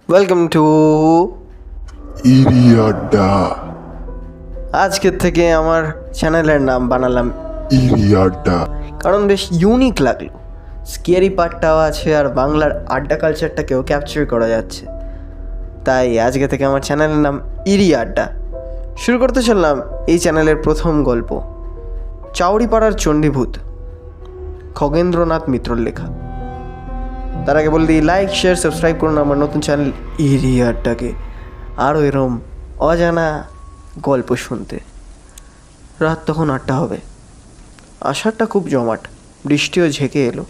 Welcome to ইরি আড্ডা। আজকের থেকে আমার চ্যানেলের নাম বানালাম ইরি আড্ডা, কারণ বেশ ইউনিক লাগলো। স্কেয়ারি পার্টটাও আছে আর বাংলার আড্ডা কালচারটাকেও ক্যাপচার করা যাচ্ছে, তাই আজকে থেকে আমার চ্যানেলের নাম ইরি আড্ডা। শুরু করতে চললাম এই চ্যানেলের প্রথম গল্প, চাউড়িপাড়ার চণ্ডীভূত, খগেন্দ্রনাথ মিত্রর লেখা। তার আগে বলে দিই, লাইক শেয়ার সাবস্ক্রাইব করুন আমার নতুন চ্যানেল ইরি আড্ডাকে, আরও এরম অজানা গল্প শুনতে। রাত তখন 8টা হবে, আষাঢ়টা খুব জমাট, বৃষ্টিও ঝেঁকে এলো।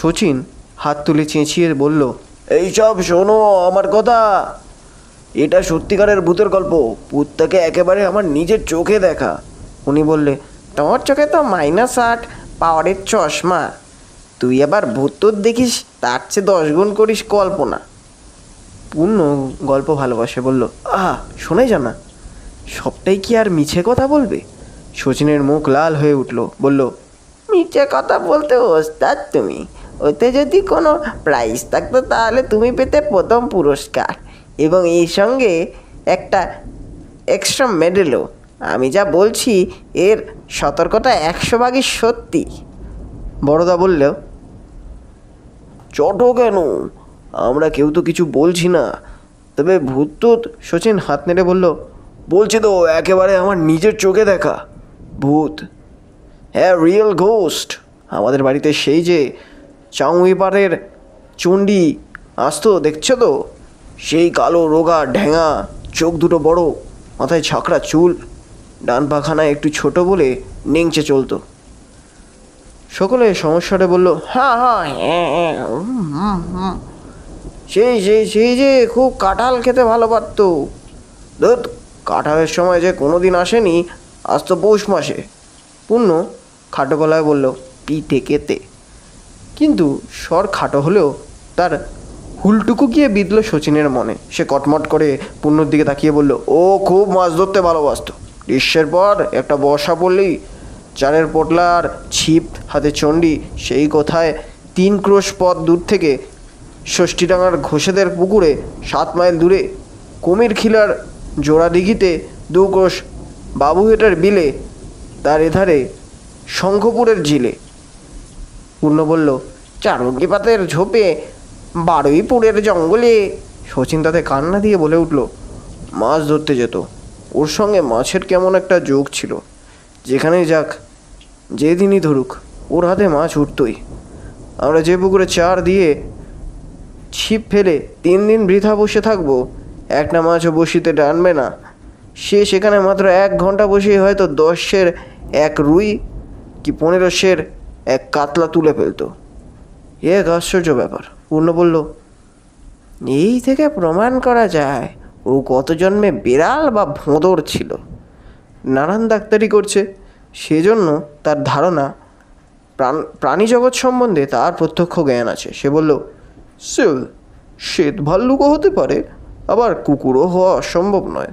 শচীন হাত তুলে চেঁচিয়ে বলল, এইসব শোনো আমার কথা, এটা সত্যিকারের ভূতের গল্প। ভূতটাকে একেবারে আমার নিজের চোখে দেখা। উনি বললে, তোমার চোখে তো -8 পাওয়ারের চশমা, তুই আবার ভূত দেখিস, তার চেয়ে 10 গুণ করিস কল্পনা। পূর্ণ গল্প ভালোবাসে, বলল, আহা শোনাই জানা, সবটাই কি আর মিছে কথা বলবে? শচীনের মুখ লাল হয়ে উঠল, বলল, মিছে কথা বলতে ওস্তাদ তুমি? ওতে যদি কোনো প্রাইজ থাকতো তাহলে তুমি পেতে প্রথম পুরস্কার এবং এই সঙ্গে একটা এক্সট্রা মেডেলও। আমি যা বলছি এর সতর্কতা 100 ভাগই সত্যি। বড়দা বললেও, চটো কেন, আমরা কেউ তো কিছু বলছি না। তবে ভূত? শচীন হাত নেড়ে বলল, বলছি তো, একেবারে আমার নিজের চোখে দেখা ভূত। হ্যাঁ, রিয়েল ঘোস্ট। আমাদের বাড়িতে সেই যে চাউইপাড়ের চণ্ডী আসতো, দেখছো তো? সেই কালো রোগা ঢ্যাঙা, চোখ দুটো বড়, মাথায় ছাকড়া চুল, ডান পাখানা একটু ছোট বলে নেংচে চলতো। সকলে সমস্যাটা বলল, হ্যাঁ হ্যাঁ হ্যাঁ, সেই সেই সেই যে খুব কাঁঠাল খেতে ভালো পারত। ধুত, কাঁঠালের সময় যে কোনো দিন আসেনি, আজ তো পৌষ মাসে। পূর্ণ খাটো গলায় বলল, পিঠে কেতে। কিন্তু স্বর খাটো হলেও তার হুলটুকু গিয়ে বিঁধল শচীনের মনে। সে কটমট করে পূর্ণর দিকে তাকিয়ে বলল, ও খুব মাছ ধরতে ভালোবাসত। গ্রীষ্মের পর একটা বর্ষা পড়লেই চারের পোটলা আর ছিপ হাতে চণ্ডী সেই কোথায় 3 ক্রোশ পথ দূর থেকে ষষ্ঠীডাঙ্গার ঘোষেদের পুকুরে 7 মাইল দূরে কুমিরখিলার জোড়া দিঘিতে 2 ক্রোশ বাবুহেটার বিলে, তার এধারে শঙ্খপুরের ঝিলে। পূর্ণ বলল, চারুগিপাতের ঝোপে, বারুইপুরের জঙ্গলে। শচীন তাতে কান্না দিয়ে বলে উঠল, মাছ ধরতে যেত, ওর সঙ্গে মাছের কেমন একটা যোগ ছিল। যেখানেই যাক, যেদিনই ধরুক, ওর হাতে মাছ উঠতই। আমরা যে পুকুরে চার দিয়ে ছিপ ফেলে 3 দিন বৃথা বসে থাকবো, একটা মাছও বসিতে টানবে না, সে সেখানে মাত্র 1 ঘন্টা বসেই হয়তো 10-এর 1 রুই কি 15-এর 1 কাতলা তুলে ফেলতো। এক আশ্চর্য ব্যাপার। পূর্ণ বলল, এই থেকে প্রমাণ করা যায় ও কত জন্মে বিড়াল বা ভোঁদর ছিল। নানান ডাক্তারি করছে, সেজন্য তার ধারণা প্রাণী জগৎ সম্বন্ধে তার প্রত্যক্ষ জ্ঞান আছে। সে বলল, সেল শ্বেত ভাল্লুকও হতে পারে, আবার কুকুরও হওয়া অসম্ভব নয়।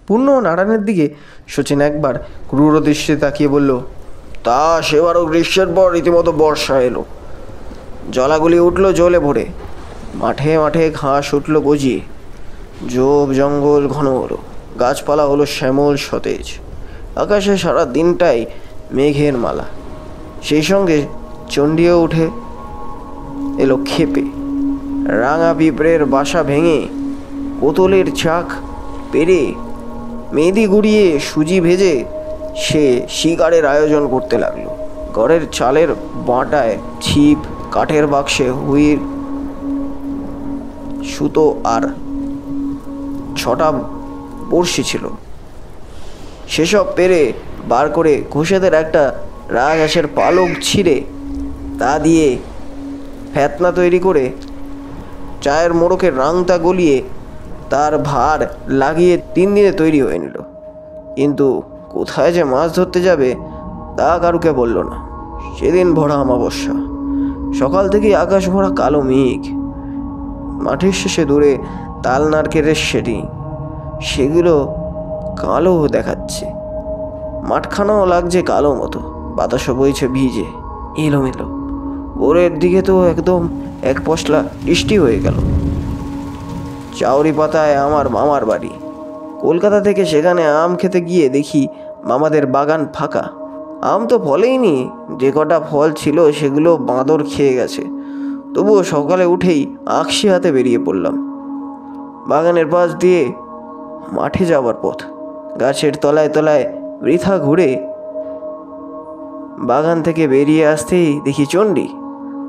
পূর্ণ নারায়ণের দিকে শচীন একবার ক্রূর দৃষ্টিতে তাকিয়ে বলল, তা সেবারও গ্রীষ্মের পর রীতিমতো বর্ষা এলো। জলাগুলি উঠল জলে ভরে, মাঠে মাঠে ঘাস উঠল গজিয়ে, ঝোপ জঙ্গল ঘন হলো, গাছপালা হলো শ্যামল সতেজ, আকাশে সারা দিনটাই মেঘের মালা। সেই সঙ্গে চণ্ডীও উঠে এলো ক্ষেপে। রাঙা পিঁপড়ের বাসা ভেঙে, কোতলের চাক পেরে, মেহেদি গুড়িয়ে সুজি ভেজে সে শিকারের আয়োজন করতে লাগলো। ঘরের চালের বাঁটায় ছিপ, কাঠের বাক্সে হুইর সুতো আর 6টা বড়শি ছিল। সেসব পেরে বার করে ঘোষেদের একটা রাজহাঁসের পালক ছিঁড়ে তা দিয়ে ফ্যাতনা তৈরি করে চায়ের মোড়কের রাংতা গলিয়ে তার ভার লাগিয়ে 3 দিনে তৈরি হয়ে নিল। কিন্তু কোথায় যে মাছ ধরতে যাবে তা কারুকে বলল না। সেদিন ভরা অমাবস্যা, সকাল থেকেই আকাশ ভরা কালো মেঘ। মাঠের শেষে দূরে তাল নারকেলের সেটি, সেগুলো কালো দেখাচ্ছে। মাঠখানাও লাগছে কালো মতো, বাতাসও বইছে ভিজে এলোমেলো। ভোরের দিকে তো একদম 1 পশলা বৃষ্টি হয়ে গেল। চাউরি পাতায় আমার মামার বাড়ি। কলকাতা থেকে সেখানে আম খেতে গিয়ে দেখি মামাদের বাগান ফাঁকা। আম তো ফলেইনি, যে কটা ফল ছিল সেগুলো বাঁদর খেয়ে গেছে। তবুও সকালে উঠেই আকশি হাতে বেরিয়ে পড়লাম। বাগানের পাশ দিয়ে মাঠে যাওয়ার পথ। গাছের তলায় তলায় বৃথা ঘুরে বাগান থেকে বেরিয়ে আসতেই দেখি চণ্ডী।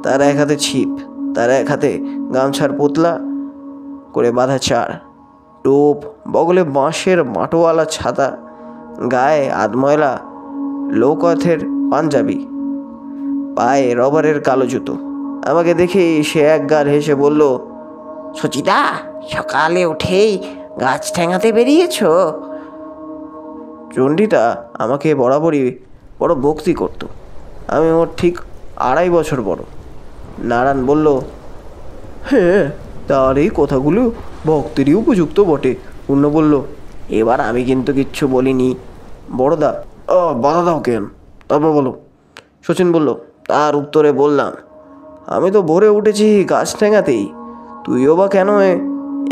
তার এক হাতে ছিপ, তার এক হাতে গামছার পুতলা করে বাঁধা চার, টোপ, বগলে বাঁশের মাটোয়ালা ছাতা, গায়ে আধময়লা লোকথের পাঞ্জাবি, পায়ে রবারের কালো জুতো। আমাকে দেখে সে এক গাল হেসে বলল, সুচিতা, সকালে উঠেই গাছ ঠেঙাতে বেরিয়েছ? চণ্ডীটা আমাকে বরাবরই বড় ভক্তি করত। আমি ওর ঠিক 2.5 বছর বড়। নারায়ণ বলল, হ্যাঁ, তার এই কথাগুলো ভক্তেরই উপযুক্ত বটে। পূর্ণ বলল, এবার আমি কিন্তু কিচ্ছু বলিনি। বড়দা, বাধা দাও কেন? তারপর বলো। শচীন বলল, তার উত্তরে বললাম, আমি তো ভোরে উঠেছি গাছ ঠেঙাতেই, তুইও বা কেন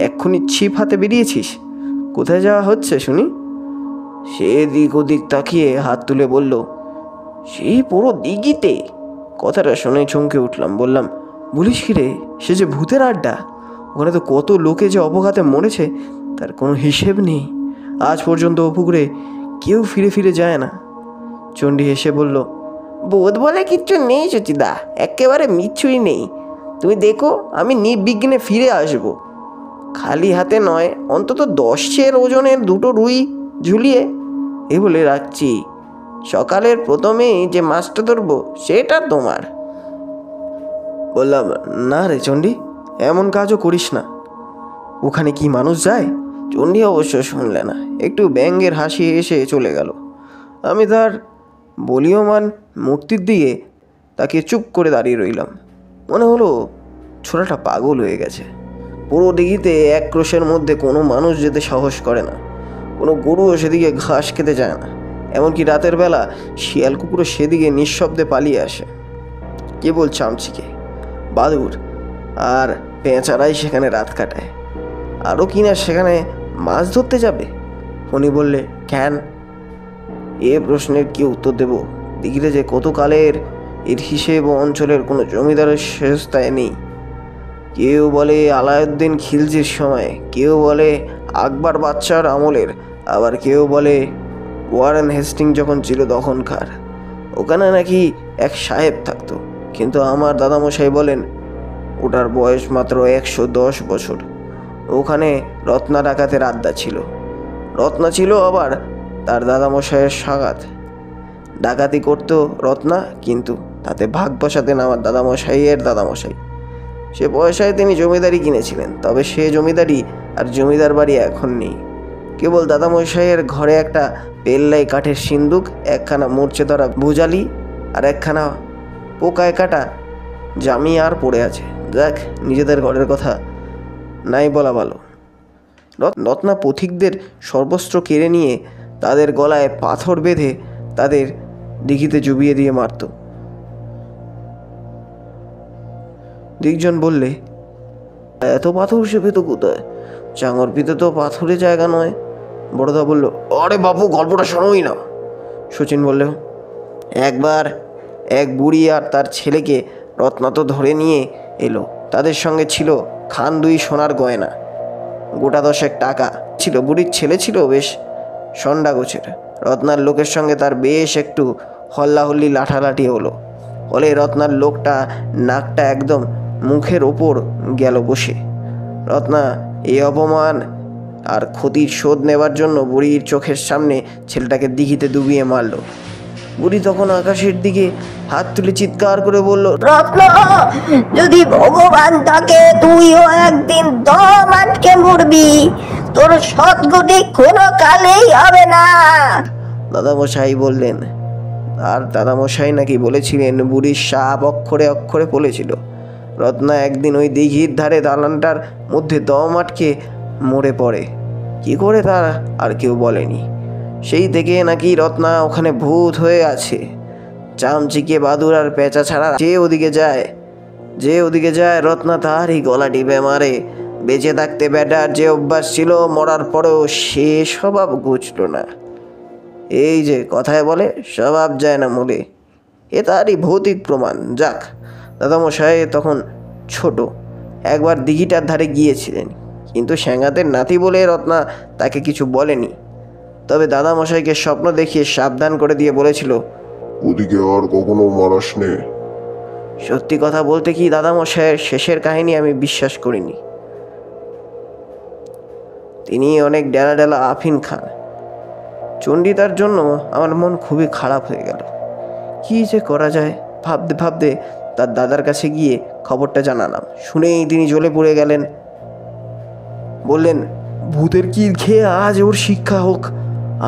এক্ষুনি ছিপ হাতে বেরিয়েছিস? কোথায় যাওয়া হচ্ছে শুনি? সে দিক ওদিক তাকিয়ে হাত তুলে বলল, সেই পুরো দিঘিতে। কথাটা শুনে চমকে উঠলাম। বললাম, বলিস কি রে, সে যে ভূতের আড্ডা। ওখানে তো কত লোকে যে অপঘাতে মরেছে তার কোনো হিসেব নেই। আজ পর্যন্ত ও পুকুরে কেউ ফিরে ফিরে যায় না। চণ্ডী হেসে বলল, বোধ বলে কিচ্ছু নেই সুচিদা, একেবারে মিচ্ছুই নেই। তুমি দেখো, আমি নির্বিঘ্নে ফিরে আসব। খালি হাতে নয়, অন্তত 10 ওজনের 2টো রুই ঝুলিয়ে। এ বলে রাখছি, সকালের প্রথমেই যে মাছটা ধরবো সেটা তোমার। বললাম, না রে চণ্ডী, এমন কাজও করিস না। ওখানে কি মানুষ যায়? চণ্ডী অবশ্য শুনলে না, একটু ব্যঙ্গের হাসি এসে চলে গেল। আমি তার বলীয়মান মূর্তির দিকে তাকে চুপ করে দাঁড়িয়ে রইলাম। মনে হলো ছোড়াটা পাগল হয়ে গেছে। পুরো দিঘিতে এক ক্রোশের মধ্যে কোনো মানুষ যেতে সাহস করে না। কোনো গরুও সেদিকে ঘাস খেতে যায় না। এমনকি রাতের বেলা শিয়াল কুকুরও সেদিকে নিঃশব্দে পালিয়ে আসে। কেবল চামচিকে, বাদুর আর পেঁচারাই সেখানে রাত কাটায়। আরও কিনা সেখানে মাছ ধরতে যাবে? ফণি বললে, কেন? এ প্রশ্নের কি উত্তর দেব? দিঘিতে যে কত কালের, এর হিসেব ও অঞ্চলের কোনো জমিদারের শেষতায় নেই। কেউ বলে আলাউদ্দিন খিলজির সময়, কেউ বলে আকবর বাদশার আমলের, আবার কেউ বলে ওয়ারেন হেস্টিং যখন ছিল তখনকার। ওখানে নাকি এক সাহেব থাকতো, কিন্তু আমার দাদামশাই বলেন ওটার বয়স মাত্র 110 বছর। ওখানে রত্না ডাকাতের আড্ডা ছিল। রত্না ছিল আবার তার দাদামশাইয়ের সাগাত। ডাকাতি করতো রত্না, কিন্তু তাতে ভাগ বসাতেন আমার দাদামশাইয়ের দাদামশাই। সে পয়সায় তিনি জমিদারি কিনেছিলেন, তবে সে জমিদারি আর জমিদার বাড়ি এখন নেই। কেবল দাদামশাইয়ের ঘরে একটা পেল্লাই কাঠের সিন্দুক, একখানা মূর্ছে ধরা ভুজালি আর একখানা পোকায় কাটা জামি আর পড়ে আছে। যাক, নিজেদের ঘরের কথা নাই বলা ভালো। রত্না পথিকদের সর্বস্ত্র কেড়ে নিয়ে তাদের গলায় পাথর বেঁধে তাদের দিঘিতে চুবিয়ে দিয়ে মারত। দিকজন বললে, এত পাথর সে পেত কোথায়? চাঙর পিতে তো পাথরের জায়গা নয়। বড়দা বলল, আরে বাপু, গল্পটা শোনোই না। শচীন বলল, একবার এক বুড়ি আর তার ছেলেকে রত্না তো ধরে নিয়ে এলো। তাদের সঙ্গে ছিল খান 2 সোনার গয়না, গোটা 10 টাকা ছিল। বুড়ির ছেলে ছিল বেশ সন্ডা গোছের। রত্নার লোকের সঙ্গে তার বেশ একটু হল্লাহল্লি লাঠালাঠি হলো। ফলে রত্নার লোকটা নাকটা একদম মুখের ওপর গেল বসে। রত্না এই অপমান আর ক্ষতির শোধ নেবার জন্য বুড়ির চোখের সামনে ছেলেটাকে দিঘিতে ডুবিয়ে মারল। বুড়ি তখন আকাশের দিকে হাত তুলে চিৎকার করে বলল, রত্ন, যদি ভগবান থাকে তুইও একদিন দম আটকে মরবি। তোর সদ্গতি কোনো কালেই হবে না। দাদামশাই বললেন। আর দাদামশাই নাকি বলেছিলেন বুড়ির সাপ অক্ষরে অক্ষরে বলেছিল রত্না একদিন ওই দিঘির ধারে দালানটার মধ্যে দম আটকে মরে পড়ে। কি করে তা আর কেউ বলেনি। সেই থেকে নাকি রত্না ওখানে ভূত হয়ে আছে। চামচিকে, বাদুর আর পেঁচা ছাড়া যে ওদিকে যায় রত্না তারই গলা টিপে মারে। বেঁচে থাকতে ব্যাটার যে অভ্যাস ছিল, মরার পরেও সে স্বভাব ঘুচল না। এই যে কথায় বলে স্বভাব যায় না মূলে, এ তারই ভৌতিক প্রমাণ। যাক, দাদামশাই তখন ছোট, একবার দিঘিটার ধারে গিয়েছিলেন, কিন্তু স্যাঙাতের নাতি বলে রত্না তাকে কিছু বলেনি। তবে দাদামশাইকে স্বপ্ন দেখিয়ে সাবধান করে দিয়ে বলেছিল, ওদিকে আর কখনো মারাস নে। সত্যি কথা বলতে কি দাদামশাইয়ের শেষের কাহিনী আমি বিশ্বাস করিনি। তিনি অনেক ডেলা ডেলা আফিন খান। চণ্ডীদার জন্য আমার মন খুবই খারাপ হয়ে গেল। কী যে করা যায় ভাবতে ভাবতে তার দাদার কাছে গিয়ে খবরটা জানালাম। শুনেই তিনি জ্বলে পড়ে গেলেন। বললেন, ভূতের কি খেয়ে আজ ওর শিক্ষা হোক,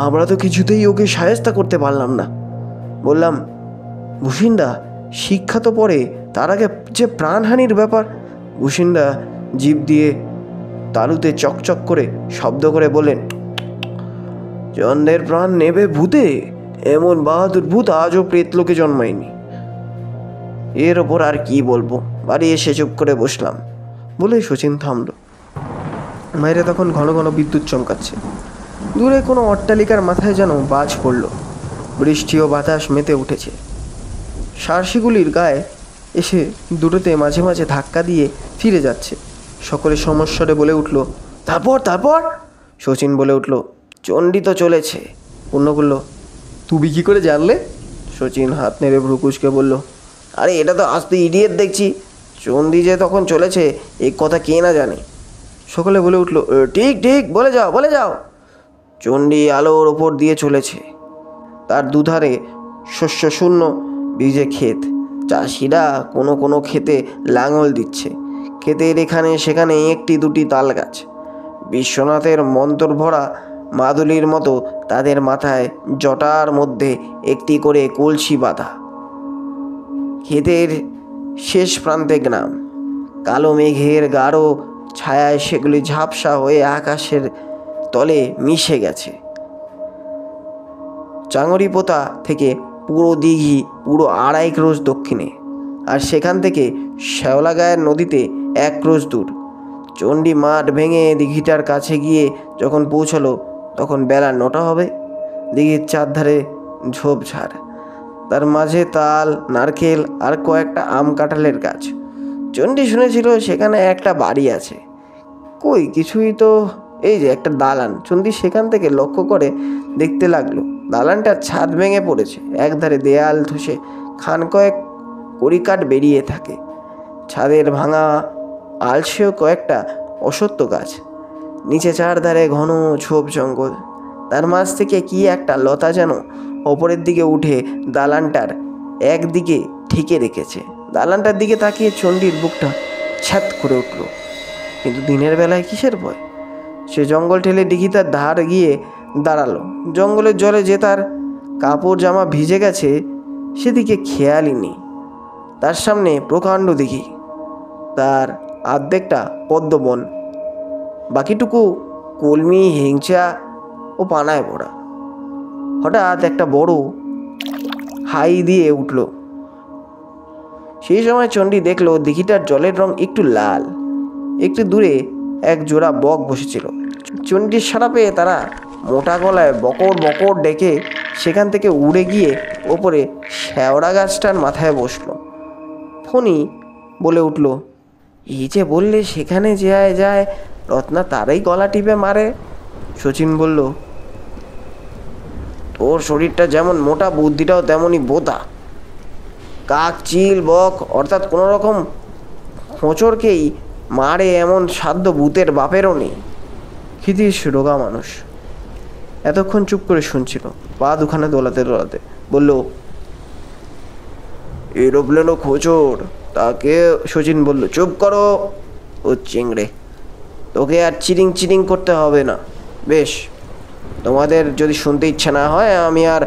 আমরা তো কিছুতেই ওকে সায়স্তা করতে পারলাম না। বললাম, ভূষিন্দা, শিক্ষা তো পরে, তার আগে যে প্রাণহানির ব্যাপার। ভূষিন্দা জিভ দিয়ে তালুতে চকচক করে শব্দ করে বললেন, জন্মের প্রাণ নেবে ভূতে? এমন বাহাদুর ভূত আজও প্রেতলোকে জন্মায়নি। এর ওপর আর কি বলবো, বাড়ি এসে চুপ করে বসলাম। বলে শচীন থামল। বাইরে তখন ঘন ঘন বিদ্যুৎ চমকাচ্ছে। দূরে কোনো অট্টালিকার মাথায় যেন বাজ পড়ল। বৃষ্টি ও বাতাস মেতে উঠেছে। সারসিগুলির গায়ে এসে দুটোতে মাঝে মাঝে ধাক্কা দিয়ে ফিরে যাচ্ছে। সকলে সমস্বরে বলে উঠল, তারপর তারপর? শচীন বলে উঠল, চণ্ডী তো চলেছে। পূর্ণ বলল, তুমি কি করে জানলে? শচীন হাত নেড়ে ভ্রুকুচকে বলল, আরে এটা তো আস্তে ইডিয়েট দেখছি। চণ্ডী যে তখন চলেছে এই কথা কে না জানে। সকলে বলে উঠল, ঠিক ঠিক, বলে যাও বলে যাও। চণ্ডী আলোর ওপর দিয়ে চলেছে। তার দুধারে শস্য শূন্য ভিজে ক্ষেত। চাষিরা কোনো কোনো ক্ষেতে লাঙল দিচ্ছে। ক্ষেতের এখানে সেখানে একটি দুটি তাল গাছ। বিশ্বনাথের মন্তর ভরা মাদুলির মতো তাদের মাথায় জটার মধ্যে একটি করে কলসি বাঁধা। ক্ষেতের শেষ প্রান্তে গ্রাম। কালো মেঘের গাঢ় ছায়ায় সেগুলি ঝাপসা হয়ে আকাশের তলে মিশে গেছে। চাঙড়িপোতা থেকে পুরো দিঘি পুরো 2.5 ক্রোশ দক্ষিণে, আর সেখান থেকে শ্যাওলাগায়ের নদীতে 1 ক্রোশ দূর। চণ্ডী মাঠ ভেঙে দিঘিটার কাছে গিয়ে যখন পৌঁছালো তখন বেলা 9টা হবে। দিঘির চারধারে ঝোপঝাড়, তার মাঝে তাল, নারকেল আর কয়েকটা আম কাঁঠালের গাছ। চণ্ডী শুনেছিল সেখানে একটা বাড়ি আছে। কই কিছুই তো। এই যে একটা দালান। চণ্ডী সেখান থেকে লক্ষ্য করে দেখতে লাগলো দালানটার ছাদ ভেঙে পড়েছে। একধারে দেয়াল ধসে খান কয়েক কড়িকাঠ বেরিয়ে থাকে। ছাদের ভাঙা আলসেও কয়েকটা অসত্য গাছ। নিচে চারধারে ঘন ঝোপ জঙ্গল। তার মাঝ থেকে কি একটা লতা যেন ওপরের দিকে উঠে দালানটার একদিকে ঠেকে রেখেছে। দালানটার দিকে তাকিয়ে চণ্ডীর বুকটা ছ্যাত করে উঠল। কিন্তু দিনের বেলায় কিসের ভয়? সে জঙ্গল ঠেলে দিঘিটার ধার গিয়ে দাঁড়ালো। জঙ্গলের জলে যে তার কাপড় জামা ভিজে গেছে সেদিকে খেয়ালই নেই। তার সামনে প্রকাণ্ড দিঘি, তার অর্ধেকটা পদ্মবন, বাকিটুকু কলমি, হেংচা ও পানায় ভরা। হঠাৎ একটা বড় হাই দিয়ে উঠল। সেই সময় চণ্ডী দেখলো দিঘিটার জলের রং একটু লাল। একটু দূরে এক জোড়া বক বসেছিল। চণ্ডীর সাড়া পেয়ে তারা মোটা গলায় বকর বকর ডেকে সেখান থেকে উড়ে গিয়ে ওপরে শ্যাওড়া গাছটার মাথায় বসলো। ফণি বলে উঠল, এই যে বললে সেখানে যায় যায় রত্না তারাই গলা টিপে মারে। শচীন বলল, তোর শরীরটা যেমন মোটা, বুদ্ধিটাও তেমনই বোতা। কাক, চিল, বক অর্থাৎ কোনো রকম হোঁচড়কেই মারে এমন সাধ্য ভূতের বাপেরও নেই। ক্ষিতীশ রোগা মানুষ এতক্ষণ চুপ করে শুনছিল। পা দুখানে দোলাতে দোলাতে বলল, এরোপ্লেনও খোঁচড়। তাকে শচীন বলল, চুপ করো ও চিংড়ে, তোকে আর চিরিং চিরিং করতে হবে না। বেশ, তোমাদের যদি শুনতে ইচ্ছা না হয় আমি আর।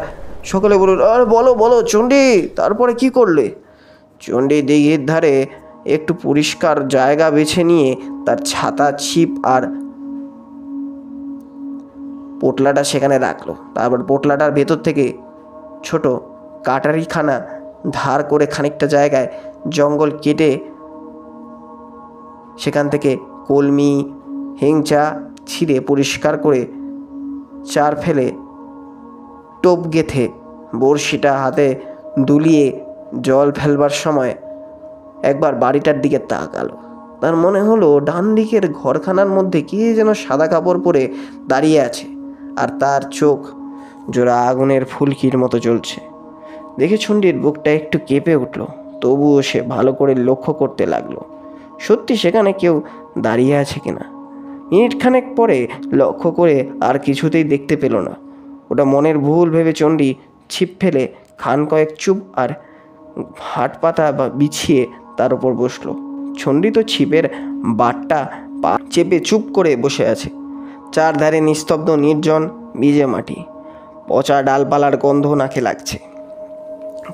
সকলে বলল, আরে বলো বলো চণ্ডী, তারপরে কি করলে? চণ্ডী দিঘির ধারে একটু পরিষ্কার জায়গা বেছে নিয়ে তার ছাতা, ছিপ আর পোটলাটা সেখানে রাখলো। তারপর পোটলাটার ভেতর থেকে ছোট কাটারিখানা ধার করে খানিকটা জায়গায় জঙ্গল কেটে সেখান থেকে কলমি হেংচা ছিঁড়ে পরিষ্কার করে চার ফেলে টোপ গেথে বড়শিটা হাতে দুলিয়ে জল ফেলবার সময় একবার বাড়িটার দিকে তাকালো। তার মনে হলো ডান দিকের ঘরখানার মধ্যে কে যেন সাদা কাপড় পরে দাঁড়িয়ে আছে, আর তার চোখ জোড়া আগুনের ফুলকির মতো জ্বলছে। দেখে চণ্ডীর বুকটা একটু কেঁপে উঠল, তবুও সে ভালো করে লক্ষ্য করতে লাগলো সত্যি সেখানে কেউ দাঁড়িয়ে আছে কিনা। মিনিটখানেক পরে লক্ষ্য করে আর কিছুতেই দেখতে পেল না। ওটা মনের ভুল ভেবে চণ্ডী ছিপ ফেলে খান কয়েক চুপ আর হাট পাতা বিছিয়ে তার উপর বসলো। চণ্ডী তো ছিপের বাটটা পা চেপে চুপ করে বসে আছে। চারধারে নিস্তব্ধ নির্জন ভিজে মাটি, পচা ডালপালার গন্ধ নাকে লাগছে।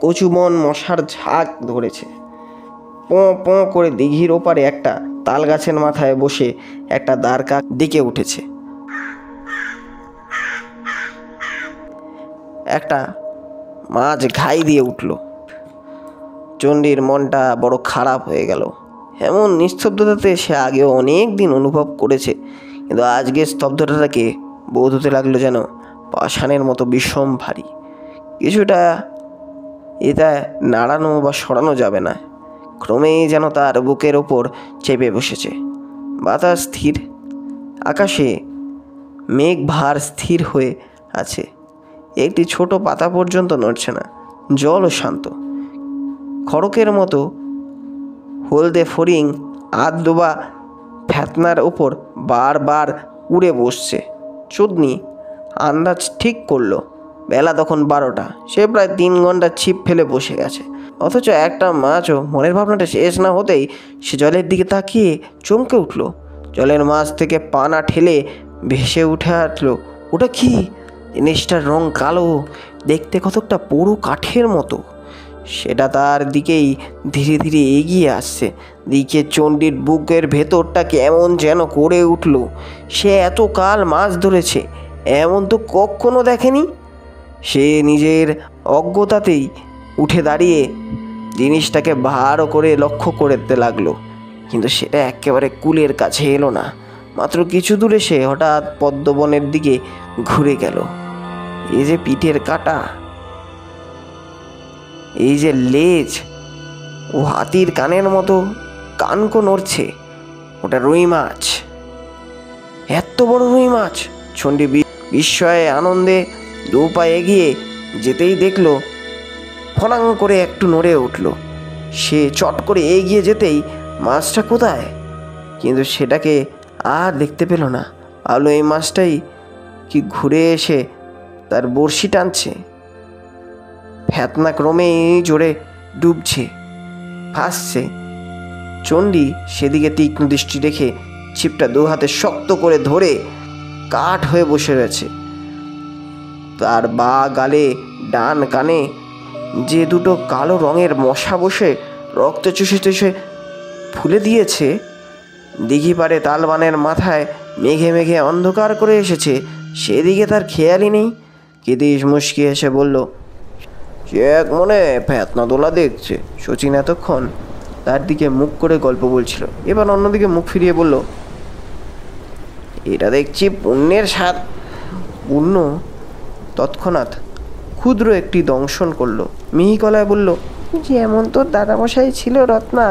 কচুবন মশার ঝাঁক ধরেছে। পোঁ পোঁ করে দিঘির ওপারে একটা তাল গাছের মাথায় বসে একটা দ্বারকা ডেকে উঠেছে। একটা মাছ ঘাই দিয়ে উঠল। চণ্ডীর মনটা বড় খারাপ হয়ে গেল। এমন নিস্তব্ধতাতে সে আগেও অনেক দিন অনুভব করেছে, কিন্তু আজকের স্তব্ধতাটাকে বোধ হতে লাগলো যেন পাষাণের মতো বিষম ভারী। কিছুটা এটা নাড়ানো বা সরানো যাবে না। ক্রমেই যেন তার বুকের ওপর চেপে বসেছে। বাতাস স্থির, আকাশে মেঘ ভার স্থির হয়ে আছে। একটি ছোট পাতা পর্যন্ত নড়ছে না। জলও শান্ত। খড়কের মতো হলদে ফড়িং আধডোবা ফ্যাতনার ওপর বারবার উড়ে বসছে। চোদনি আন্দাজ ঠিক করলো বেলা তখন 12টা। সে প্রায় 3 ঘন্টা ছিপ ফেলে বসে গেছে, অথচ একটা মাছও মনের ভাবনাটা শেষ না হতেই সে জলের দিকে তাকিয়ে চমকে উঠল। জলের মাছ থেকে পানা ঠেলে ভেসে উঠে আসলো। ওটা কি? জিনিসটার রং কালো, দেখতে কতকটা পুরো কাঠের মতো। সেটা তার দিকেই ধীরে ধীরে এগিয়ে আসছে। দিকে চণ্ডীর বুকের ভেতরটা কেমন যেন করে উঠল। সে এত কাল মাছ ধরেছে, এমন তো কখনো দেখেনি। সে নিজের অজ্ঞতাতেই উঠে দাঁড়িয়ে জিনিসটাকে ভালো করে লক্ষ্য করতে লাগলো, কিন্তু সেটা একেবারে কুলের কাছে এলো না। মাত্র কিছু দূরে সে হঠাৎ পদ্মবনের দিকে ঘুরে গেল। এই যে পিঠের কাটা, এই যে লেজ ও হাতির কানের মতো কানকো নড়ছে, ওটা রুই মাছ। এত বড় রুই মাছ! চণ্ডী বিস্ময়ে আনন্দে 2 পা এগিয়ে যেতেই দেখলো ফনাং করে একটু নড়ে উঠল। সে চট করে এগিয়ে যেতেই মাছটা কোথায়, কিন্তু সেটাকে আর দেখতে পেল না। আলো এই মাছটাই কি ঘুরে এসে তার বড়শি টানছে। ফ্যাতনা ক্রমেই জোরে ডুবছে, ভাসছে। চণ্ডী সেদিকে তীক্ষ্ণ দৃষ্টি রেখে ছিপটা 2 হাতে শক্ত করে ধরে কাঠ হয়ে বসে রয়েছে। তার বাঁ গালে ডান কানে যে 2টো কালো রঙের মশা বসে রক্ত চুষে চুষে ফুলে দিয়েছে। দিঘি পাড়ে তালবানের মাথায় মেঘে মেঘে অন্ধকার করে এসেছে, সেদিকে তার খেয়ালই নেই। কিদিস মুশকি এসে বলল, সে এক মনে ফ্যাতনা দোলা দেখছে। শচীন এতক্ষণ তার দিকে মুখ করে গল্প বলছিল, এবার অন্যদিকে মুখ ফিরিয়ে বলল, এটা দেখছি পুণ্যের স্বাদ। পুণ্য তৎক্ষণাৎ ক্ষুদ্র একটি দংশন করলো। মিহি গলায় বলল, যেমন তোর দাদামশাই ছিল রত্না।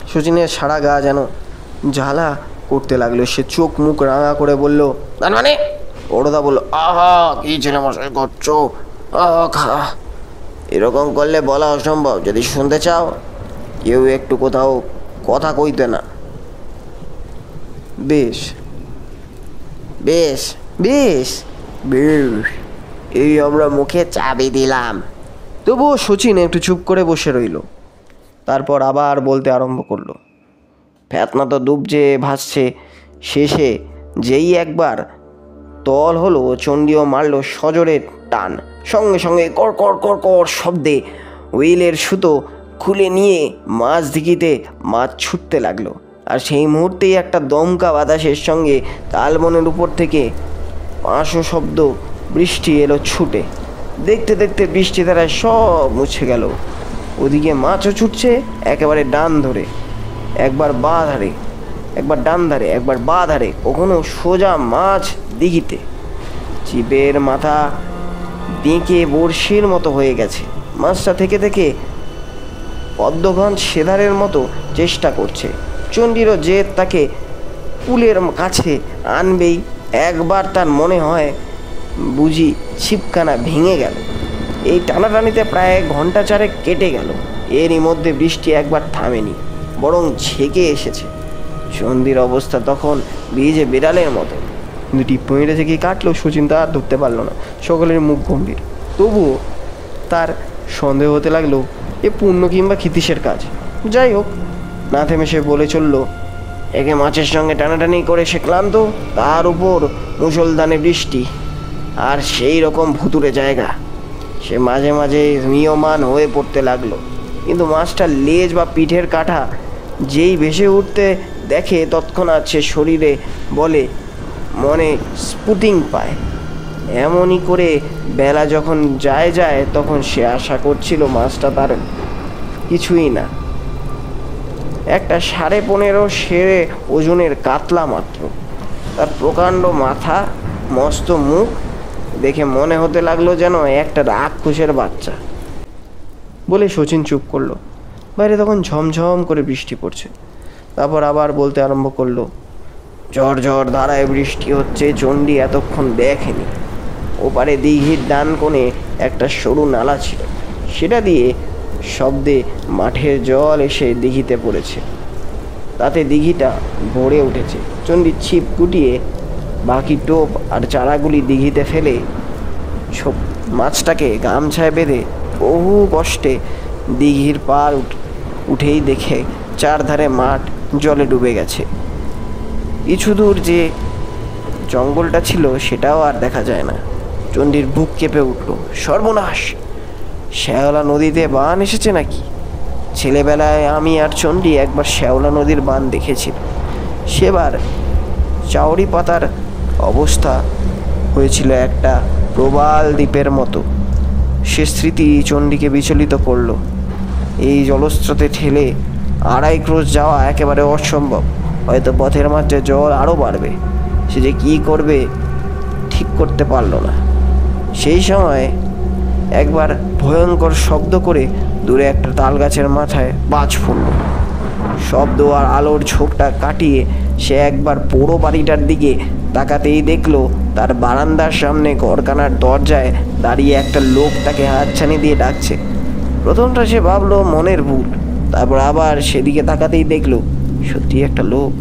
শচীনের সারা গা যেন জ্বালা করতে লাগলো। সে চোখ মুখ রাঙা করে বলল, তার মানে? বড়দা বলল, আহা, কি ছেলে মশাই করছো? খা। এরকম করলে বলা অসম্ভব। যদি শুনতে চাও, কেউ একটু কোথাও কথা কইতে না। বেশ বেশ বেশ বেশ, এই আমরা মুখে চাবি দিলাম। তবুও শচীন একটু চুপ করে বসে রইল। তারপর আবার বলতে আরম্ভ করলো, ফ্যাতনা তো ডুবছে ভাসছে। শেষে যেই একবার তল হলো, চণ্ডীও মারল সজোরে টান। সঙ্গে সঙ্গে কড় কড় কড় কড় শব্দে হুইলের সুতো খুলে নিয়ে মাছ দিঘিতে মাছ ছুটতে লাগলো। আর সেই মুহূর্তেই একটা দমকা বাতাসের সঙ্গে তালবনের উপর থেকে 500 শব্দ বৃষ্টি এলো ছুটে। দেখতে দেখতে বৃষ্টি ধারায় সব মুছে গেল। ওদিকে মাছও ছুটছে একেবারে ডান ধরে। একবার বাঁ ধারে, একবার ডান ধারে, একবার বাঁ ধারে, কখনো সোজা মাছ দিঘিতে। ছিপের মাথা বেঁকে বড়শির মতো হয়ে গেছে। মাছটা থেকে থেকে পদ্মঘন সেধারের মতো চেষ্টা করছে। চণ্ডীরও জেদ তাকে পুলের কাছে আনবেই। একবার তার মনে হয় বুঝি ছিপখানা ভেঙে গেল। এই টানাটানিতে প্রায় ঘন্টা চারেক কেটে গেল। এরই মধ্যে বৃষ্টি একবার থামেনি, বরং ঝেঁকে এসেছে। চণ্ডীর অবস্থা তখন ভিজে বিড়ালের মতো। কিন্তু টিপ্পো মেরেছে কি কাটলো শচীন তা আর ধরতে পারলো না। সকলের মুখ গম্ভীর। তবুও তার সন্দেহ হতে লাগলো এ পুণ্য কিংবা ক্ষিতীশের কাজ। যাই হোক, না থেমে সে বলে চলল, একে মাছের সঙ্গে টানাটানি করে সে ক্লান্ত, তার উপর মুষলধারে বৃষ্টি, আর সেই রকম ভুতুরে জায়গা। সে মাঝে মাঝে ম্রিয়মাণ হয়ে পড়তে লাগলো। কিন্তু মাছটার লেজ বা পিঠের কাঁটা যেই ভেসে উঠতে দেখে, তৎক্ষণাৎ সে শরীরে বলে মনে স্ফুটিং পায়। এমনই করে বেলা যখন যায় তখন সে আশা করছিল মাছটা তার কিছুই না, একটা 15.5 সেরে ওজনের কাতলা মাত্র। তার প্রকাণ্ড মাথা, মস্ত মুখ দেখে মনে হতে লাগলো যেন একটা রাক্ষসের বাচ্চা। বলে শচীন চুপ করলো। বাইরে তখন ঝমঝম করে বৃষ্টি পড়ছে। তারপর আবার বলতে আরম্ভ করলো, ঝড় ঝড় ধারায় বৃষ্টি হচ্ছে। চণ্ডী এতক্ষণ দেখেনি। ওপারে দিঘির ডান কোণে একটা সরু নালা ছিল, সেটা দিয়ে শব্দে মাঠের জল এসে দিঘিতে পড়েছে। তাতে দিঘিটা ভরে উঠেছে। চণ্ডী ছিপ গুটিয়ে বাকি টোপ আর চারাগুলি দিঘিতে ফেলে মাছটাকে গামছায় বেঁধে বহু কষ্টে দিঘির পার উঠেই দেখে চারধারে মাঠ জলে ডুবে গেছে। কিছু দূর যে জঙ্গলটা ছিল সেটাও আর দেখা যায় না। চণ্ডীর বুক কেঁপে উঠল। সর্বনাশ! শ্যাওলা নদীতে বান এসেছে নাকি? ছেলেবেলায় আমি আর চণ্ডী একবার শ্যাওলা নদীর বান দেখেছি। সেবার চাউরি পাতার অবস্থা হয়েছিল একটা প্রবাল দ্বীপের মতো। সে স্মৃতি চণ্ডীকে বিচলিত করল। এই জলস্রোতে ঠেলে 2.5 ক্রোশ যাওয়া একেবারে অসম্ভব। হয়তো পথের মাঝে জল আরও বাড়বে। সে যে কী করবে ঠিক করতে পারল না। সেই সময় একবার ভয়ঙ্কর শব্দ করে দূরে একটা তাল গাছের মাথায় বাজ ফুলল। শব্দ আর আলোর ঝোঁকটা কাটিয়ে সে একবার পোড়ো বাড়িটার দিকে তাকাতেই দেখলো তার বারান্দার সামনে ঘরখানার দরজায় দাঁড়িয়ে একটা লোক তাকে হাতছানি দিয়ে ডাকছে। প্রথমটা সে ভাবলো মনের ভুল। তারপর আবার সেদিকে তাকাতেই দেখলো সত্যি একটা লোক।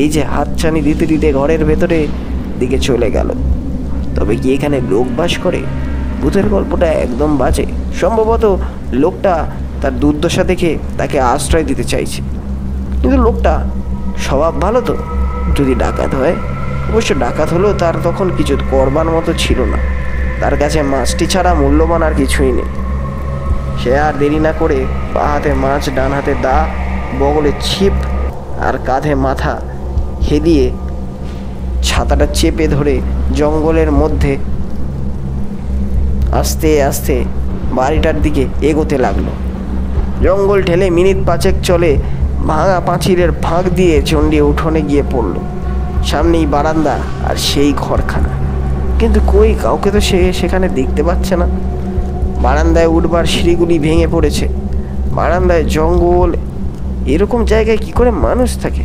এই যে হাতছানি দিতে দিতে ঘরের ভেতরে দিকে চলে গেল। তবে কি এখানে লোক বাস করে? ভূতের গল্পটা একদম বাজে। সম্ভবত লোকটা তার দুর্দশা দেখে তাকে আশ্রয় দিতে চাইছে। কিন্তু লোকটা স্বভাব ভালো তো। যদি ডাকাত হয়, অবশ্য ডাকাত হলেও তার তখন কিছু করবার মতো ছিল না। তার কাছে মাছটি ছাড়া মূল্যবান আর কিছুই নেই। সে আর দেরি না করে বা হাতে মাছ, ডান হাতে দা, বগলে ছিপ আর কাঁধে মাথা হেলিয়ে ছাতাটা চেপে ধরে জঙ্গলের মধ্যে আস্তে আস্তে বাড়িটার দিকে এগোতে লাগলো। জঙ্গল ঠেলে মিনিট 5 চলে ভাঙা পাঁচিলের ফাঁক দিয়ে চণ্ডী উঠোনে গিয়ে পড়ল। সামনেই বারান্দা আর সেই ঘরখানা। কিন্তু কই কাউকে তো সে সেখানে দেখতে পাচ্ছে না। বারান্দায় উঠবার সিঁড়িগুলি ভেঙে পড়েছে। বারান্দায় জঙ্গল, এরকম জায়গায় কি করে মানুষ থাকে?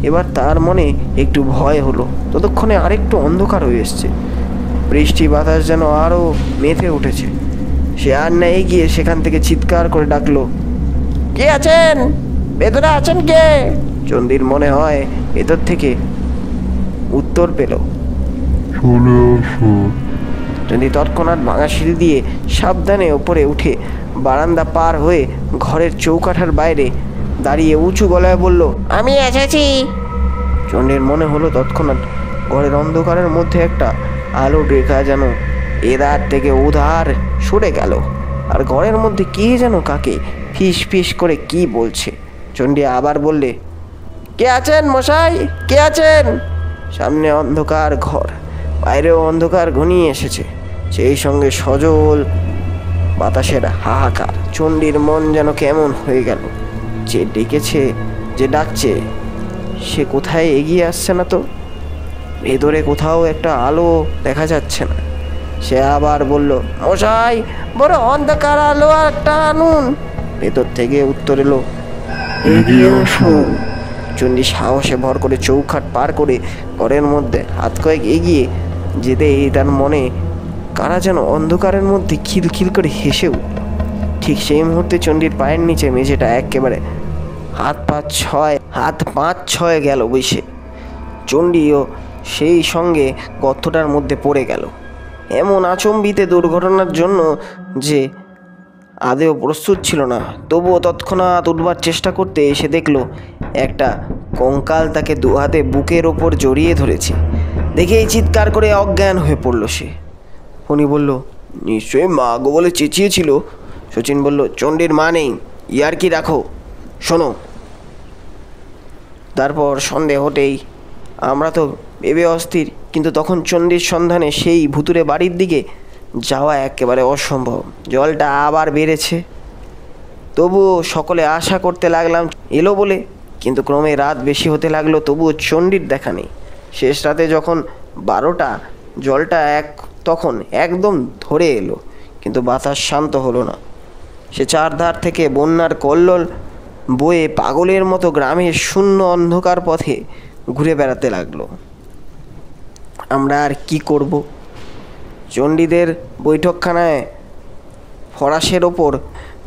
এবার তার মনে একটু ভয় হলো। ততক্ষণে আরেকটু অন্ধকার হয়ে এসছে। বৃষ্টি বাতাস যেন আরও মেতে উঠেছে। সে আর না এগিয়ে সেখান থেকে চিৎকার করে ডাকলো, কে আছেন? ভেতরে আছেন কে? চণ্ডীর মনে হয় ভেতর থেকে উত্তর পেল, চলে আসো। চণ্ডী তৎক্ষণাৎ ভাঙা সিঁড়ি দিয়ে সাবধানে ওপরে উঠে বারান্দা পার হয়ে ঘরের চৌকাঠার বাইরে দাঁড়িয়ে উঁচু গলায় বলল, আমি এসেছি। চণ্ডীর মনে হলো তৎক্ষণাৎ ঘরের অন্ধকারের মধ্যে একটা আলো রেখা যেন এধার থেকে উধার সরে গেল। আর ঘরের মধ্যে কে যেন কাকে ফিস ফিস করে কি বলছে। চণ্ডী আবার বললে, কে আছেন মশাই? কে আছেন? সামনে অন্ধকার ঘর, বাইরেও অন্ধকার ঘনিয়ে এসেছে, সেই সঙ্গে সজল বাতাসের হাহাকার। চণ্ডীর মন যেন কেমন হয়ে গেল। যে ডেকেছে যে ডাকছে সে কোথায় এগিয়ে আসছে না তো। ভেতরে কোথাও একটা আলো দেখা যাচ্ছে না। সে আবার বলল, মশাই, বড় অন্ধকার আলো একটা আনুন। ভেতর থেকে উত্তর এলো, এগিয়ে আসুন। চণ্ডী সাহসে ভর করে চৌখাট পার করে ঘরের মধ্যে হাত কয়েক এগিয়ে যেতেই তার মনে কারা যেন অন্ধকারের মধ্যে খিলখিল করে হেসে উঠল। ঠিক সেই মুহূর্তে চণ্ডীর পায়ের নিচে মেঝেটা একেবারে হাত পাঁচ ছয় গেল বসে। চণ্ডীও সেই সঙ্গে গর্তটার মধ্যে পড়ে গেল। এমন আচম্বিতে দুর্ঘটনার জন্য যে আদেও প্রস্তুত ছিল না। তবুও তৎক্ষণাৎ উঠবার চেষ্টা করতে এসে দেখল একটা কঙ্কাল তাকে দু হাতে বুকের ওপর জড়িয়ে ধরেছে। দেখেই চিৎকার করে অজ্ঞান হয়ে পড়ল সে। ফণি বলল, নিশ্চয়ই মা গো বলে চেঁচিয়েছিল। শচীন বলল, চণ্ডীর মা নেই, ইয়ার কি রাখো, শোনো। তারপর সন্দেহ হতেই আমরা তো ভেবে অস্থির, কিন্তু তখন চণ্ডীর সন্ধানে সেই ভুতুরে বাড়ির দিকে যাওয়া একেবারে অসম্ভব। জলটা আবার বেড়েছে। তবুও সকলে আশা করতে লাগলাম এলো বলে, কিন্তু ক্রমে রাত বেশি হতে লাগলো, তবুও চণ্ডীর দেখা নেই। শেষ রাতে যখন 12টা, জলটা তখন একদম ধরে এলো, কিন্তু বাতাস শান্ত হলো না। সে চারধার থেকে বন্যার কল্লোল বয়ে পাগলের মতো গ্রামের শূন্য অন্ধকার পথে ঘুরে বেড়াতে লাগলো। আমরা আর কি করব? চণ্ডীদের বৈঠকখানায় ফরাসের ওপর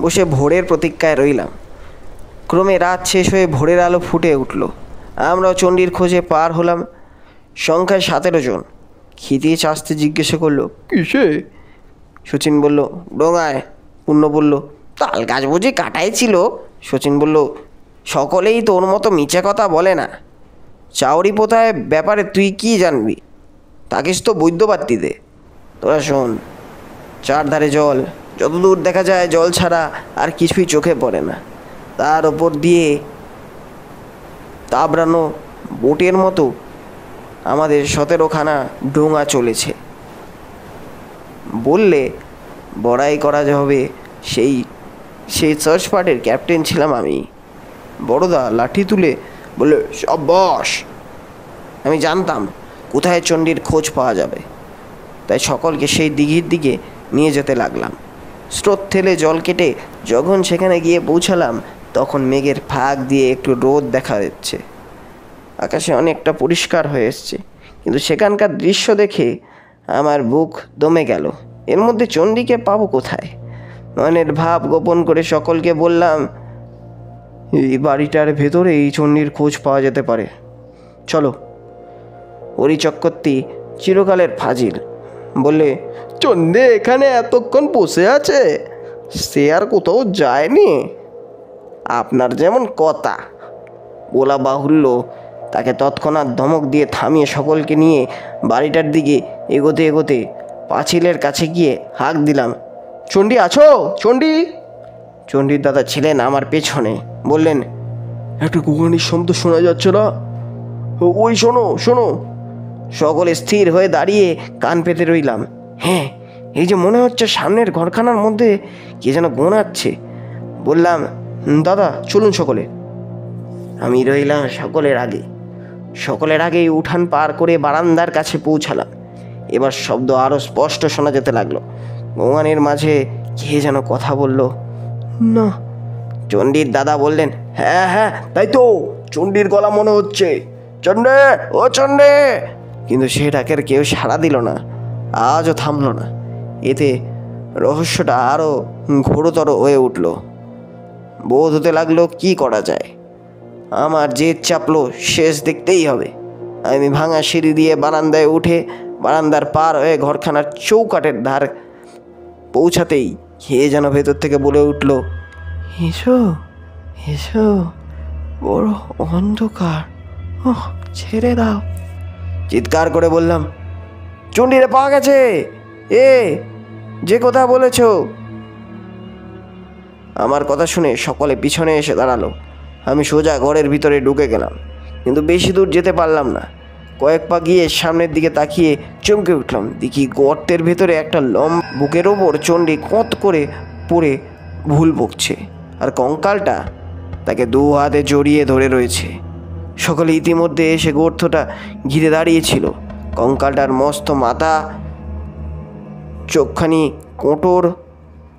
বসে ভোরের প্রতীক্ষায় রইলাম। ক্রমে রাত শেষ হয়ে ভোরের আলো ফুটে উঠল। আমরাও চণ্ডীর খোঁজে পার হলাম। সংখ্যায় 17 জন। খিতিয়ে চাস্তে জিজ্ঞাসা করলো, কিসে? শচীন বলল, ডোঙায়। পূর্ণ বলল, তাল গাছ বুঝি কাটাই ছিল? শচীন বলল, সকলেই তোর মতো মিছে কথা বলে না। চাউরি পোথায় ব্যাপারে তুই কি জানবি? তাকিস তো বৈদ্যবাত্তিতে। তোরা শোন, চারধারে জল, যতদূর দেখা যায় জল ছাড়া আর কিছুই চোখে পড়ে না। তার ওপর দিয়ে তাবড়ানো বোটের মতো আমাদের 17খানা ডোঙা চলেছে। বললে বড়াই করা হবে, সেই সার্চ পার্টির ক্যাপ্টেন ছিলাম আমি। বড়দা লাঠি তুলে বললে, সাব্বাস। আমি জানতাম কোথায় চণ্ডীর খোঁজ পাওয়া যাবে, তাই সকলকে সেই দিঘির দিকে নিয়ে যেতে লাগলাম। স্রোত ঠেলে জল কেটে যখন সেখানে গিয়ে পৌঁছালাম, তখন মেঘের ফাঁক দিয়ে একটু রোদ দেখা যাচ্ছে। আকাশে অনেকটা পরিষ্কার হয়ে এসছে, কিন্তু সেখানকার দৃশ্য দেখে আমার বুক দমে গেল। এর মধ্যে চণ্ডীকে পাবো কোথায়? মনের ভাব গোপন করে সকলকে বললাম, এই বাড়িটার ভেতরে এই চণ্ডীর খোঁজ পাওয়া যেতে পারে, চলো। হরিচক্রবর্তী চিরকালের ফাজিল বললে, চণ্ডী এখানে এতক্ষণ বসে আছে, সে আর কোথাও যায়নি। আপনার যেমন কথা। বলা বাহুল্য, তাকে তৎক্ষণাৎ ধমক দিয়ে থামিয়ে সকলকে নিয়ে বাড়িটার দিকে এগোতে এগোতে পাঁচিলের কাছে গিয়ে হাঁক দিলাম, চণ্ডী আছো? চণ্ডী? চণ্ডীর দাদা ছিলেন আমার পেছনে। বললেন, একটা গোগানির শব্দ শোনা যাচ্ছে না? ওই শোনো শোনো। সকলে স্থির হয়ে দাঁড়িয়ে কান পেতে রইলাম। হ্যাঁ, এই যে মনে হচ্ছে সামনের ঘরখানার মধ্যে কে যেন গোনাচ্ছে। বললাম, দাদা চলুন সকলে। আমি রইলাম সকলের আগেই উঠান পার করে বারান্দার কাছে পৌঁছালাম। এবার শব্দ আরও স্পষ্ট শোনা যেতে লাগলো। গোয়ানের মাঝে কে যেন কথা বলল। না। চণ্ডীর দাদা বললেন, হ্যাঁ হ্যাঁ, তাই তো, চণ্ডীর গলা মনে হচ্ছে। চণ্ডে, ও চণ্ডে। কিন্তু সে ডাকের কেউ সাড়া দিল না, আজও থামল না। এতে রহস্যটা আরও ঘোরতর হয়ে উঠল। বোধ হতে লাগলো কি করা যায়। আমার জেদ চাপলো, শেষ দেখতেই হবে। আমি ভাঙা সিঁড়ি দিয়ে বারান্দায় উঠে বারান্দার পার হয়ে ঘরখানার চৌকাঠের ধার পৌঁছাতেই খেয়ে যেন ভেতর থেকে বলে উঠল, এসো এসো, বড় অন্ধকার, ছেড়ে দাও। চিৎকার করে বললাম, চণ্ডীরে পাওয়া গেছে, যে কথা বলেছ। আমার কথা শুনে সকলে পিছনে এসে দাঁড়ালো। আমি সোজা ঘরের ভিতরে ঢুকে গেলাম, কিন্তু বেশি দূর যেতে পারলাম না। কয়েক পা গিয়ে সামনের দিকে তাকিয়ে চমকে উঠলাম। দেখি গর্তের ভেতরে একটা বুকের ওপর চণ্ডী কত করে পড়ে ভুল বকছে, আর কঙ্কালটা তাকে দু হাতে জড়িয়ে ধরে রয়েছে। সকলে ইতিমধ্যে এসে গর্তটা ঘিরে দাঁড়িয়েছিল। কঙ্কালটার মস্ত মাথা, চোখখানি কোটর,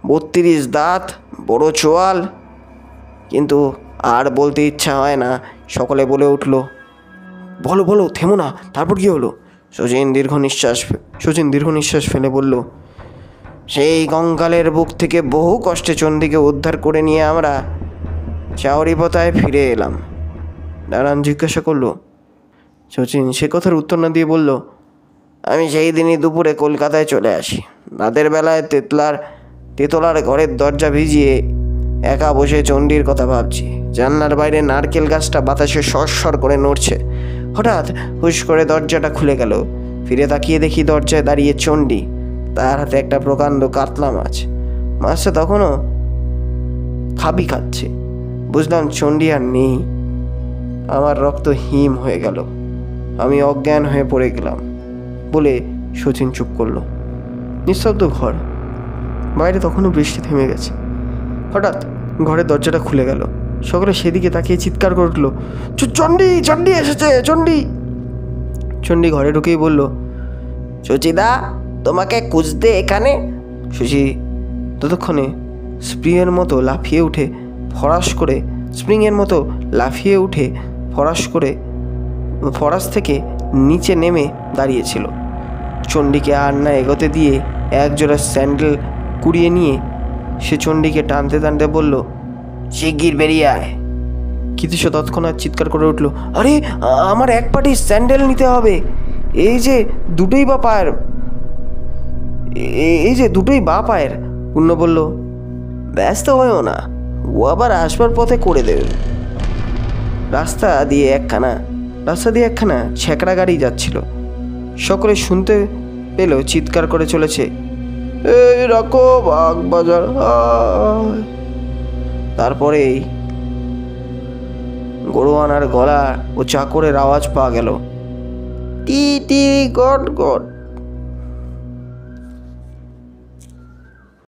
32 দাঁত, বড় চোয়াল। কিন্তু আর বলতে ইচ্ছা হয় না। সকলে বলে উঠল, বলো বলো, থেমো না, তারপর কি হলো? শচীন দীর্ঘ নিঃশ্বাস ফেলে বলল, সেই কঙ্কালের বুক থেকে বহু কষ্টে চণ্ডীকে উদ্ধার করে নিয়ে আমরা চাউরিপতায় ফিরে এলাম। নারায়ণ জিজ্ঞাসা করলো। শচীন সে কথার উত্তর না দিয়ে বলল, আমি সেই দিনই দুপুরে কলকাতায় চলে আসি। রাতের বেলায় তেতলার ঘরের দরজা ভিজিয়ে একা বসে চণ্ডীর কথা ভাবছি। জানলার বাইরে নারকেল গাছটা বাতাসে সরসর করে নড়ছে। হঠাৎ হুশ করে দরজাটা খুলে গেল। ফিরে তাকিয়ে দেখি দরজায় দাঁড়িয়ে চণ্ডী, তার হাতে একটা প্রকাণ্ড কাতলা মাছ। মাছটা তখনও খাবি খাচ্ছে। বুঝলাম চণ্ডী আর নেই। আমার রক্ত হিম হয়ে গেল। আমি অজ্ঞান হয়ে পড়ে গেলাম বলে শচীন চুপ করলো। নিঃশব্দ ঘর। বাইরে তখনও বৃষ্টি থেমে গেছে। হঠাৎ ঘরের দরজাটা খুলে গেল। সকলে সেদিকে তাকিয়ে চিৎকার করে উঠল, চণ্ডী, চণ্ডী এসেছে, চণ্ডী। চণ্ডী ঘরে ঢুকেই বলল, সুচিদা, তোমাকে খুঁজতে এখানে। শশী ততক্ষণে স্প্রিংয়ের মতো লাফিয়ে উঠে ফরাস থেকে নিচে নেমে দাঁড়িয়েছিল। চণ্ডীকে আর না এগোতে দিয়ে একজোড়া স্যান্ডেল কুড়িয়ে নিয়ে সে চণ্ডীকে টানতে টানতে বলল, শিগগির বেরিয়ে আয়। কিন্তু সে তৎক্ষণাৎ চিৎকার করে উঠল, আরে আমার এক পাটি স্যান্ডেল নিতে হবে। এই যে দুটোই বা পায়ের। পূর্ণ বলল, ব্যস্ত হয়েও না, ও আবার আসবার পথে করে দেবে। রাস্তা দিয়ে একখানা ছেঁকড়া গাড়ি যাচ্ছিল। সকলে শুনতে পেল চিৎকার করে চলেছে, এই রাখো বাগবাজার। তারপরেই গরুয়ানার গলা ও চাকরের আওয়াজ পাওয়া গেল, টি টি গট গট।